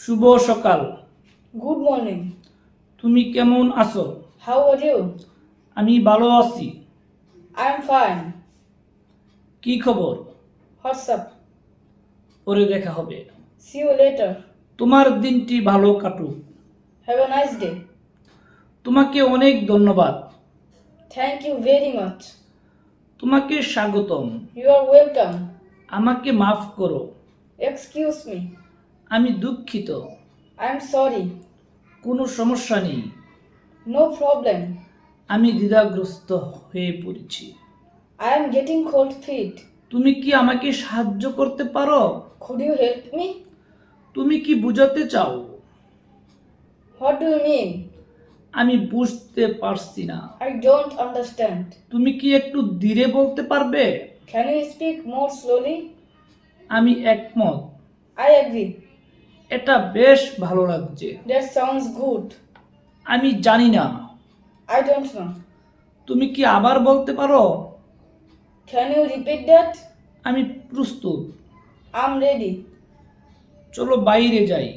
শুভ সকাল। Good morning. তুমি কেমন আছো? How are you? আমি ভালো আছি। I'm fine. কি খবর? What's up? পরে দেখা হবে। See you later. তোমার দিনটি ভালো কাটুক। Have a nice day. তোমাকে অনেক ধন্যবাদ। Thank you very much. তোমাকে স্বাগতম। You are welcome. আমাকে মাফ করো। Excuse me. আমি দুঃখিত। I'm sorry. কোনো সমস্যা নেই। No problem. আমি দ্বিধাগ্রস্ত হয়ে পড়েছি। I am getting cold feet. তুমি কি আমাকে সাহায্য করতে পারো? Could you help me? তুমি কি বোঝাতে চাও? What do you mean? আমি বুঝতে পারছি না। I don't understand. তুমি কি একটু ধীরে বলতে পারবে? Can you speak more slowly? আমি একমত। I agree. এটা বেশ ভালো লাগছে। That sounds good. আমি জানি না। I don't know. তুমি কি আবার বলতে পারো? Can you repeat that? আমি প্রস্তুত। I'm ready. চলো বাইরে যাই।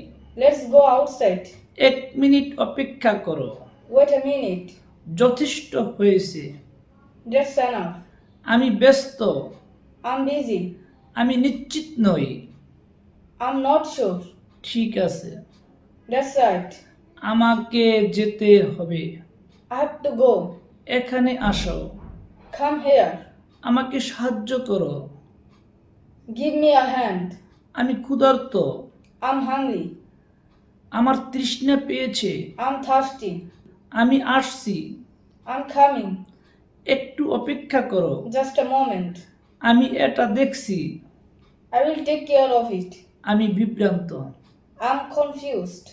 Let's go outside. 1 মিনিট অপেক্ষা করো। Wait a minute. যথেষ্ট হয়েছে। That's enough. আমি ব্যস্ত। I'm busy. আমি নিশ্চিত নই। I'm not sure. ঠিক আছে। That's right. আমাকে যেতে হবে। I have to go. এখানে আসো। Come here. আমাকে সাহায্য করো। Give me a hand. আমি ক্ষুধার্ত। I'm hungry. আমার তৃষ্ণা পেয়েছে। I'm thirsty. আমি আসছি। I'm coming. একটু অপেক্ষা করো। Just a moment. আমি এটা দেখছি। I will take care of it. আমি বিভ্রান্ত। I'm confused.